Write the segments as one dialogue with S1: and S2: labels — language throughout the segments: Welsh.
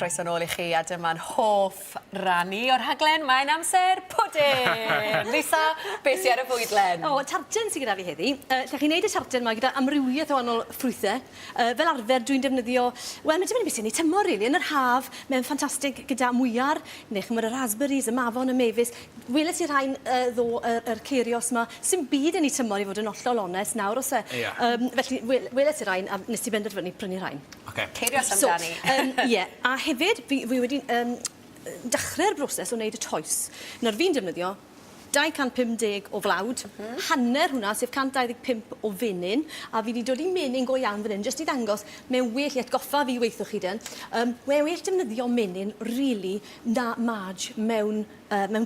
S1: croeso nôl I chi a dyma'n hoff rannu o'r rhaglen. Mae'n amser pwdin. Lisa, beth sydd ar y fwydlen?
S2: O, tarten sydd gyda fi heddi. Lle chi'n neud y tarten yma gyda amrywiaeth o wahanol ffrwythau. Fel arfer dwi'n defnyddio... Wel, mae'n dibynnu beth sy'n ei tymor, rili. Yn yr haf, mae'n ffantastig gyda mwyar, neu chymryd y raspberries, y mafon, y mefus. Weles i'r rhain ddo yr ceirios yma. Sy'n byd yn ei tymor I fod yn ollol onest nawr, os e. Felly, weles i'r rhain, a nes I benderfynu prynu rhain.
S1: Ceirios amdani.
S2: Ie, a hefyd, fi wedi dechrau'r broses o wneud y toes. Nawr fi'n defnyddio 250 o flawd, hanner hwnna, sef 125 o fenyn, a fi wedi dod I menyn go iawn fan hyn, jyst I ddangos, mae'n well I atgoffa fi weithio chi den. Mae'n well defnyddio menyn, really, na maj mewn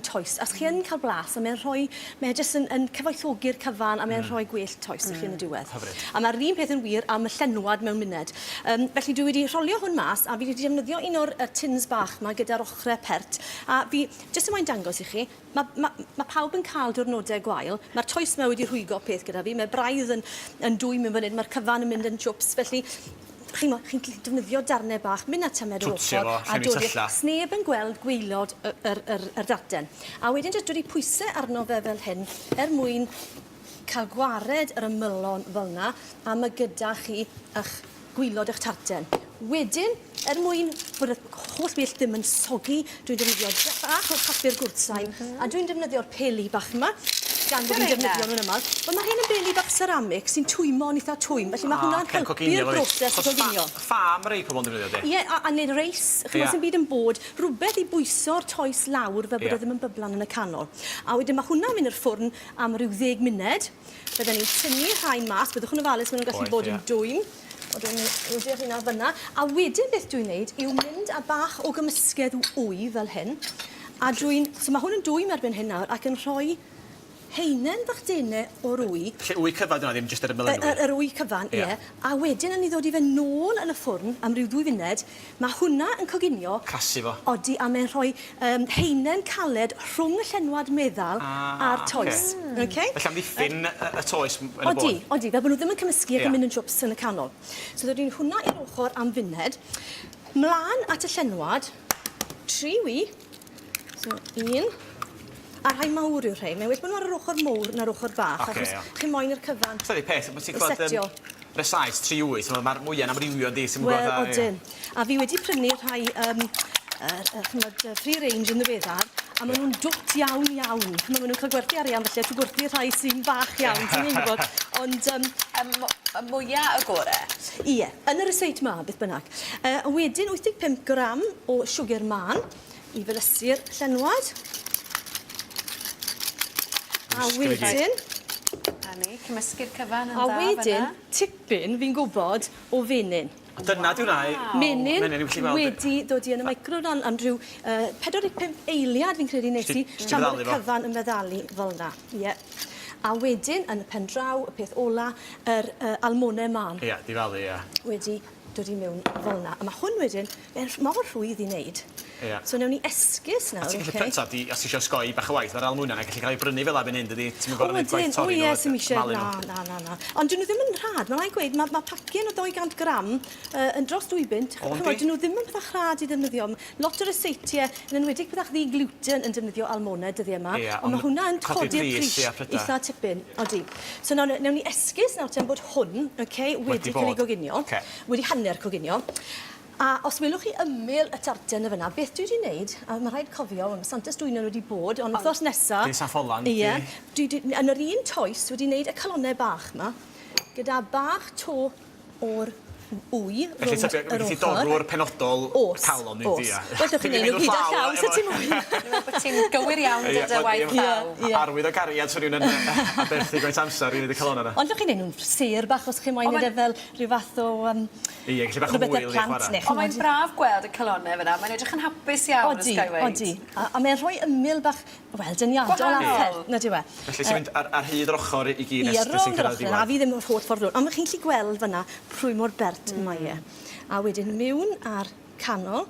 S2: toes. As chi yn cael blas, a mae'n rhoi, mae'n jyst yn cyfoethogi'r cyfan, a mae'n rhoi gwell toes I chi yn y diwedd. A mae'r un peth yn wir am y llenwad mewn muned. Felly dwi wedi rholio hwn mas, a fi wedi defnyddio un o'r tins bach yma gyda'r ochrau pert. A fi, jyst yn mwyn dangos I chi, mae pawb yn cael diwrnodau gwael. Mae'r toes yma wedi rhwygo peth gyda fi. Mae braidd yn dwy mewn fan hyn. Mae'r cyfan yn mynd yn jwps. Felly, chi'n defnyddio darnau bach, mynd at tymed o'r ochr, a dod I sneb yn gweld gwaelod yr darten. A wedyn jyst dod I pwysau arno fe fel hyn, mwyn cael gwared yr ymylon fel yna, a mae gyda chi eich gwylod eich tarten. Wedyn, mwyn bod y holl bell ddim yn sogi, dwi'n defnyddio bach o papur gwrtsau, a dwi'n defnyddio'r peli bach yma, gan bod fi'n defnyddio nhw'n ymal. Wel, mae hyn yn beli bach ceramic sy'n twymo'n eitha twym, felly mae hwnna'n helpu'r broses o goginio.
S3: Ffam rei pobl yn defnyddio, di?
S2: Ie, a nid reis, chymod sy'n byd yn bod, rhywbeth I bwyso'r toes lawr fel bod e ddim yn byblan yn y canol. A wedyn mae hwnna'n mynd i'r ffwrn am ryw 10 munud. Byddwn ni'n tynnu rhain mas, byddwch yn ofalus maen nhw'n gallu bod yn dwym. Dwi'n wedi'r hynna fyna. A wedyn beth dwi'n neud yw mynd â bach o gymysgedd wy fel hyn. A so mae hwn yn dwym erbyn hyn nawr ac yn rhoi heinen bach denau o'r wy.
S3: Lle wy cyfan yna, ddim jyst yr ymylyn wy?
S2: Yr wy cyfan, ie. A wedyn yn ei ddod I fe nôl yn y ffwrn am ryw 2 funed, mae hwnna yn coginio...
S3: Casu fo.
S2: Odi, a mae'n rhoi heinen caled rhwng y llenwad meddal a'r toes.
S3: Felly am ddiffyn y toes yn y bôn?
S2: Odi, fel bod nhw ddim yn cymysgu ac yn mynd yn jwps yn y canol. So ddod i'n hwnna i'r ochr am funed. Mlaen at y llenwad, 3 wy. So, 1... A rhai mawr yw'r rhai. Mae'n well bod nhw ar yr ochr mawr na'r ochr bach. Achos chi moyn i'r cyfan.
S3: Sori, peth, ti'n gwybod resais 3 wyth, mae'r mwyaf amrywio di sy'n gwybod...
S2: Wel, odyn. A fi wedi prynu rhai free range yn ddiweddar, a maen nhw'n dwt iawn. Maen nhw'n cael gwerthu arian, felly trwy gwerthu rhai sy'n bach iawn, ti'n ni'n gwybod. Ond...
S1: Y mwyaf y gorau?
S2: Ie, yn yr eseit ma, beth bynnag. A wedyn 85 gram o siwgr man I felysu'r llenwad. A wedyn...
S1: Cymysgu'r cyfan yn dda
S2: fyna. A wedyn, tipyn fi'n gwybod o fenyn.
S3: Dyna diwna
S2: Menyn wedi dod I yn y microdan am rhyw 45 eiliad fi'n credu nes I tan bod y cyfan yn meddalu fel yna. A wedyn, yn y pen draw, y peth ola, yr almwnau man.
S3: Ie, difalu, ie.
S2: Wedi dod I mewn fel yna. A mae hwn wedyn, mor rhwydd I wneud. So newn ni esgus nawr,
S3: A ti'n gallu pryntio, os ti eisiau sgoi bach o waith, mae'r almwnau yn gallu cael ei brynu fel abyn hyn, dydi? Ti'n gwybod gwneud gwaith torri nhw?
S2: O ie, sy'n eisiau, na. Ond dyn nhw ddim yn rhad, mae'n rhaid gweud, mae pacyn o 200 gram yn dros 2 bunt. Dyn nhw ddim yn pethau rhad I ddefnyddio. Lot o'r eseitiau, yn enwedig pethau ddi gluten yn defnyddio almwnau dyddiau yma. Ond mae hwnna yn codi'r pris eitha tipyn. Odi. So newn ni esgus nawr ten bod hwn, wedi cael ei goginio, wedi hanner coginio. A os welwch chi ymyl y tarten y fyna, beth dwi wedi wneud, a mae'n rhaid cofio, mae Santes Dwynon wedi bod, ond wrthos nesaf...
S3: Dyn Saff Holland.
S2: Ie. Yn yr un toes wedi wneud y calonnau bach yma, gyda bach to o'r wy rhwng yr ochr.
S3: Felly ti dorw'r penodol calon i di.
S2: Wel, chi'n neud nhw gyd â llaw, so ti'n mwyn.
S1: Bod ti'n gywir iawn gyda waith llaw.
S3: Arwydd o gariad, so rhywun yn aberthu gwaith amser i wneud y calon yna.
S2: Ond chi'n neud nhw'n sêr bach os chi'n moyn neud fel rhyw fath o...
S3: Ie, gallu bach o mwyl i chwarae.
S1: Ond mae'n braf gweld y calonau fyna, mae'n edrych yn hapus iawn ys gael weid.
S2: Odi, a mae'n rhoi ymyl bach, wel, dyniadol a fel, na di we.
S3: Felly sy'n mynd ar hyd yr ochr I gyd
S2: nes sy'n cyrraedd diwedd. A fi ddim yn holl ffordd rhwng, ond chi'n gallu gweld fyna pwy mor bert mae e. A wedyn mewn ar canol.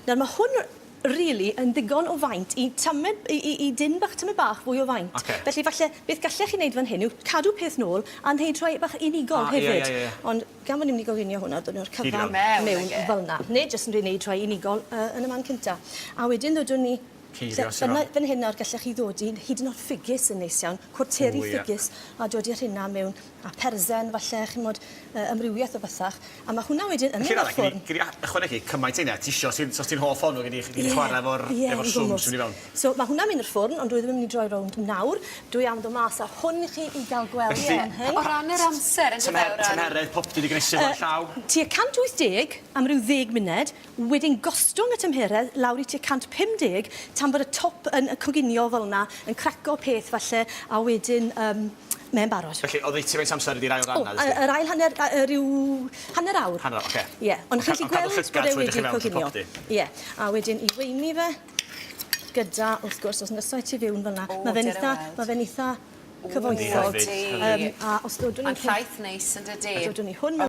S2: Nawr mae hwn really yn ddigon o faint i tamed, i dyn bach tamed bach fwy o faint.
S3: Ocê.
S2: Felly falle, beth gallech chi wneud fan hyn yw cadw peth nôl a wneud rhoi bach unigol hefyd. Ond gan bod ni'n mynd i goginio hwnna, dod nhw'r cyfan mewn fel yna. Neu jyst yn gwneud rhoi unigol yn y man cynta. A wedyn ddod ni... Fan hyn nawr gallech chi ddod i hyd yn oed ffigys yn neis iawn, cwarteri ffigys, a dod i'r hynna mewn, a persen falle, chi'n modd ymrywiaeth o bethach. A mae hwnna wedyn yn y ffwrn.
S3: Gyd i ychwanegu cymaint einna, tisio, os ti'n hoff hwnnw, gyd i chwarae efo'r swm sy'n i fewn.
S2: So mae hwnna'n mynd i'r ffwrn, ond dwi ddim yn mynd i droi rownd nawr. Dwi am ddod mas a hwn i chi i gael gweld fan hyn.
S1: O ran yr amser, yn dweud
S3: Tymheredd, popty di grisio fo'r llaw.
S2: Tua 180 am ryw 10 munud, wedyn gostwng y tymheredd lawr i tua 150 tan bod y top yn coginio fel yna, yn craco peth falle, a wedyn mewn barod.
S3: Felly, oedd ti feint amser ydy'r ail ranna?
S2: Yr ail ryw hanner awr.
S3: Hanner, oce.
S2: Ie, ond chi'n gweld bod e wedi coginio. Ie, a wedyn i weini fe, gyda, wrth gwrs, os nysau ti fewn fel yna, mae fe'n eitha cyfoethog.
S1: A
S2: os ddod
S1: llaeth neis yn dydi.
S2: A dod ni hwn